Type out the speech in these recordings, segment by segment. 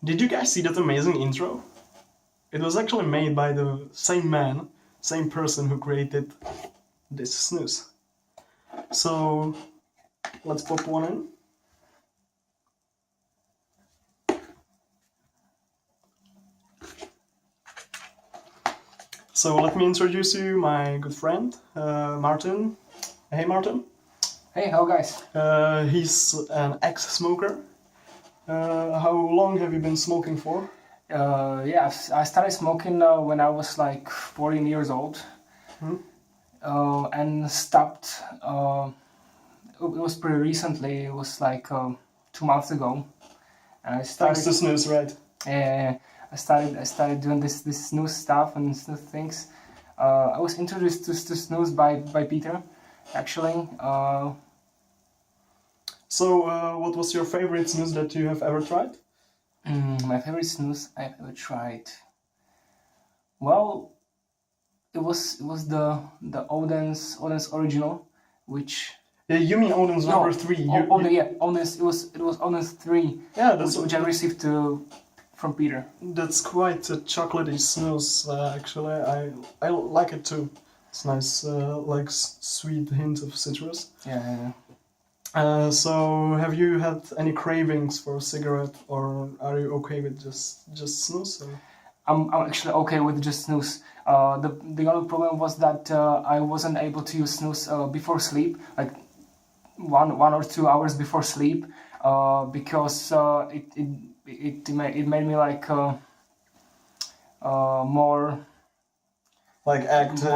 Did you guys see that amazing intro? It was actually made by the same man, same person who created this snus. So let's pop one in. So let me introduce you my good friend, Martin. Hey Martin. Hey, hello guys. He's an ex-smoker. How long have you been smoking for? Yeah, I started smoking when I was like 14 years old, and stopped. It was pretty recently. It was like 2 months ago, and I started. Thanks to snus, right? Yeah, I started doing this snus stuff and snus things. I was introduced to snus by Peter, actually. So, what was your favorite snus that you have ever tried? My favorite snus I've ever tried. Well, it was the Oden's original, which. You mean Oden's number 3? Yeah, Oden's. It was Oden's 3. Yeah, that's which I received from Peter. That's quite a chocolatey snus. Actually, I like it too. It's nice, like sweet hint of citrus. Yeah. So, have you had any cravings for a cigarette, or are you okay with just snus? Or? I'm actually okay with just snus. The only problem was that I wasn't able to use snus before sleep, like one or 2 hours before sleep, because it made me like more. Like active.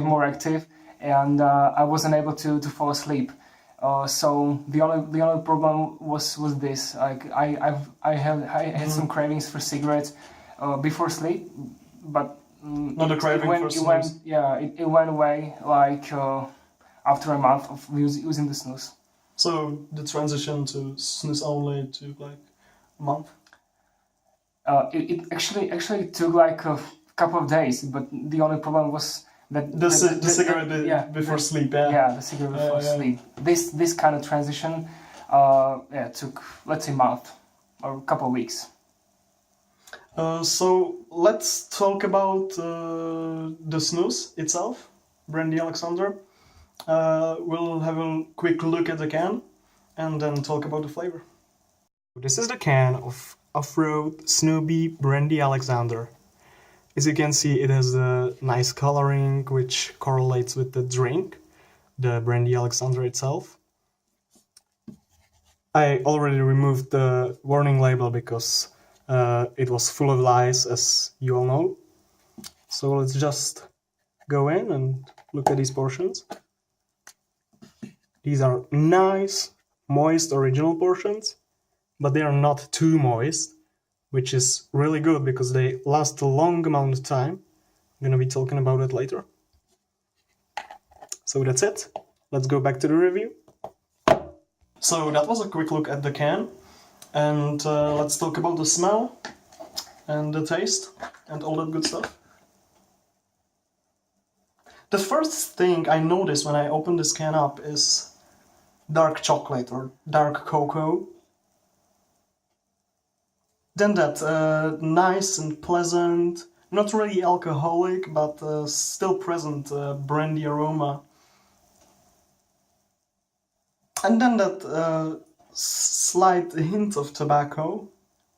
More active, and I wasn't able to fall asleep. So the only problem was this. Like I had some cravings for cigarettes before sleep, but not a craving for snus. It went away like after a month of using the snus. So the transition to snus only took like a month. It actually took like a couple of days, but the only problem was that the cigarette before sleep. Yeah, the cigarette before sleep. This kind of transition, took, let's say, a month or a couple of weeks. So let's talk about the snus itself, Brandy Alexander. We'll have a quick look at the can and then talk about the flavor. This is the can of Off-Road Snubie Brandy Alexander. As you can see, it has a nice coloring which correlates with the drink, the Brandy Alexander itself. I already removed the warning label because it was full of lies, as you all know. So let's just go in and look at these portions. These are nice, moist, original portions, but they are not too moist, which is really good because they last a long amount of time. I'm gonna be talking about it later. So that's it. Let's go back to the review. So that was a quick look at the can, and let's talk about the smell and the taste and all that good stuff. The first thing I noticed when I opened this can up is dark chocolate or dark cocoa. Then that nice and pleasant, not really alcoholic, but still present brandy aroma. And then that slight hint of tobacco,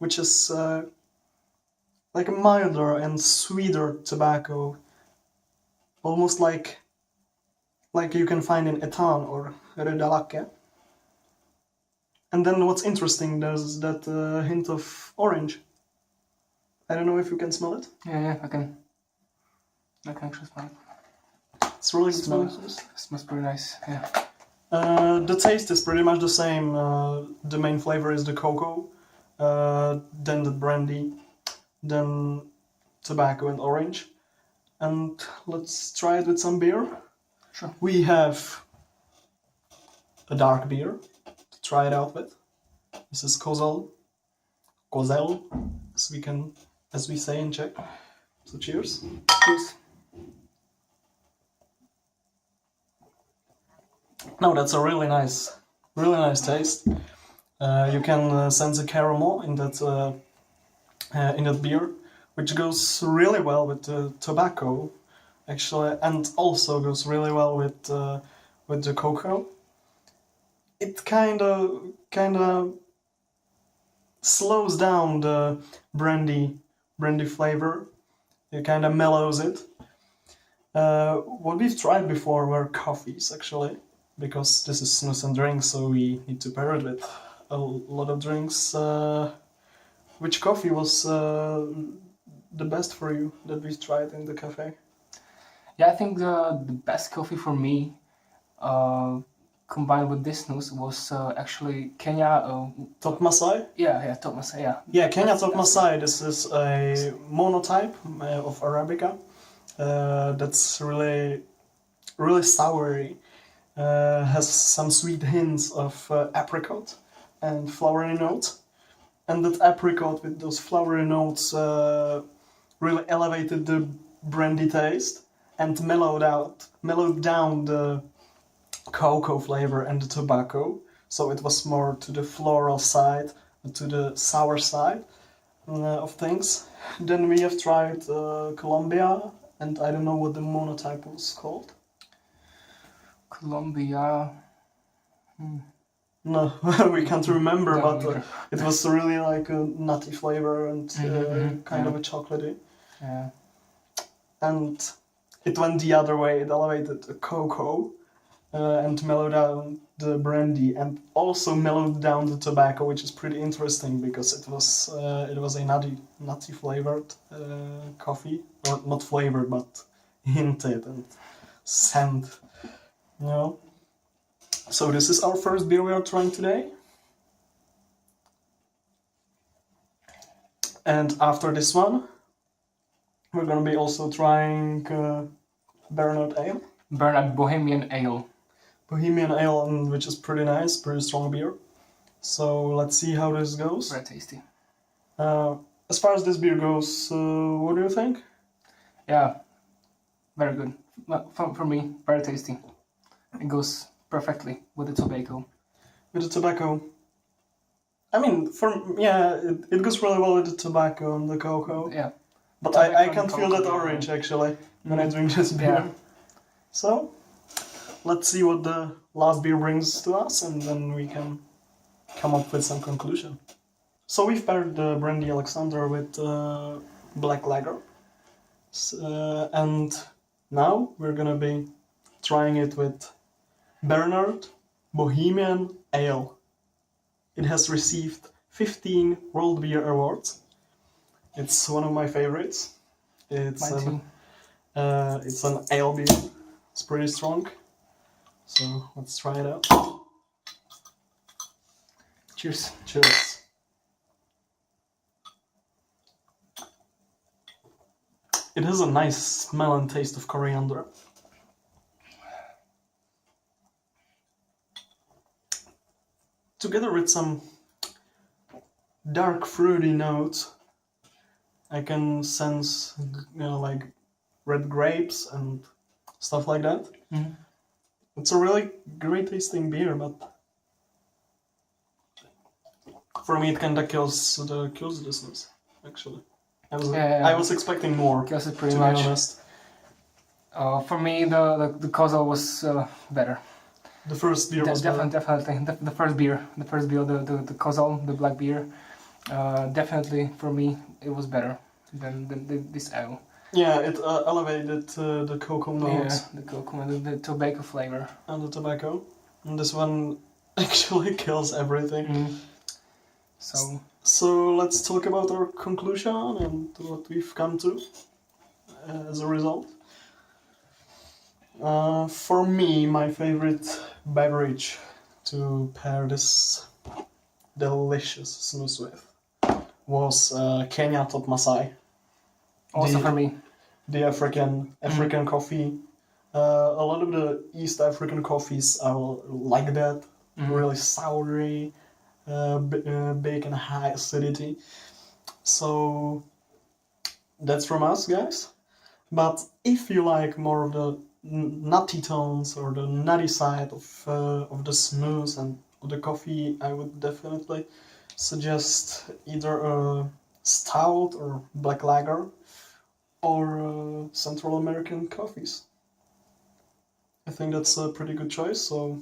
which is like a milder and sweeter tobacco, almost like you can find in Etan or Röda Lakke. And then what's interesting, there's that hint of orange. I don't know if you can smell it. Yeah, I can actually smell it. It's really good smell. Smells pretty nice, yeah. The taste is pretty much the same. The main flavor is the cocoa, then the brandy, then tobacco and orange. And let's try it with some beer. Sure. We have a dark beer to try it out with. This is Kozel, as we say in Czech. So cheers. Cheers. No, that's a really nice taste. You can sense a caramel in that beer, which goes really well with the tobacco, actually, and also goes really well with the cocoa. It kind of slows down the brandy flavor. It kind of mellows it. What we've tried before were coffees, actually, because this is Snus&Drinks, so we need to pair it with a lot of drinks. Which coffee was the best for you that we've tried in the cafe? Yeah, I think the best coffee for me, combined with this snus, was actually Kenya. Top Masai? Yeah, Top Masai. Yeah. Yeah, Kenya Top Masai. This is a monotype of arabica. That's really soury. Has some sweet hints of apricot and flowery notes. And that apricot with those flowery notes really elevated the brandy taste and mellowed down the cocoa flavor and the tobacco. So it was more to the floral side, to the sour side of things. Then we have tried Colombia, and I don't know what the monotype was called. Colombia. No, we can't remember, Don't but either. it was really like a nutty flavor and kind of a chocolatey. Yeah. And it went the other way. It elevated the cocoa and mellowed down the brandy, and also mellowed down the tobacco, which is pretty interesting because it was a nutty flavored coffee, or not flavored but hinted and scent, you know. So this is our first beer we are trying today. And after this one, we're gonna be also trying Bernard Ale. Bernard Bohemian Ale. Bohemian Ale, which is pretty nice, pretty strong beer. So let's see how this goes. Very tasty. As far as this beer goes, what do you think? Yeah, very good. Well, for me, very tasty. It goes perfectly with the tobacco. With the tobacco. I mean, it goes really well with the tobacco and the cocoa. Yeah. But Tobacco I and can feel that cocoa, orange actually when I drink this beer. Yeah. So let's see what the last beer brings to us, and then we can come up with some conclusion. So we've paired the Brandy Alexander with Black Lager. And now we're gonna be trying it with Bernard Bohemian Ale. It has received 15 World Beer Awards. It's one of my favorites. It's Mine it's an ale beer. It's pretty strong. So let's try it out. Cheers. Cheers. It has a nice smell and taste of coriander. Together with some dark fruity notes, I can sense, like red grapes and stuff like that. Mhm. It's a really great tasting beer, but for me it kinda kills the Snus, actually. I was expecting more, Kills it to pretty be much. honest. For me, the Kozel was better. The first beer was better. Definitely. The first beer, the Kozel, the black beer, definitely for me it was better than this ale. Yeah, it elevated the cocoa notes. Yeah, the cocoa and the tobacco flavor. And the tobacco. And this one actually kills everything. So let's talk about our conclusion and what we've come to as a result. For me, my favorite beverage to pair this delicious snus with was Kenya Top Masai. Also for me. The African coffee. A lot of the East African coffees are like that, really soury, big and high acidity. So that's from us, guys. But if you like more of the nutty tones or the nutty side of the snus and of the coffee, I would definitely suggest either a stout or black lager or Central American coffees. I think that's a pretty good choice, so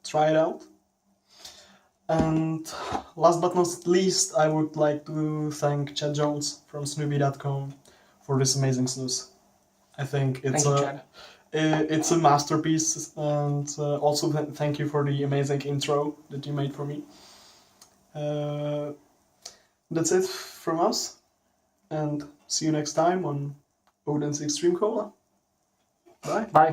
try it out. And last but not least, I would like to thank Chad Jones from Snubie.com for this amazing snus. I think Thank you, Chad. it's a masterpiece, and also thank you for the amazing intro that you made for me. That's it from us, and see you next time on Odin's Extreme Cola. Bye. Bye.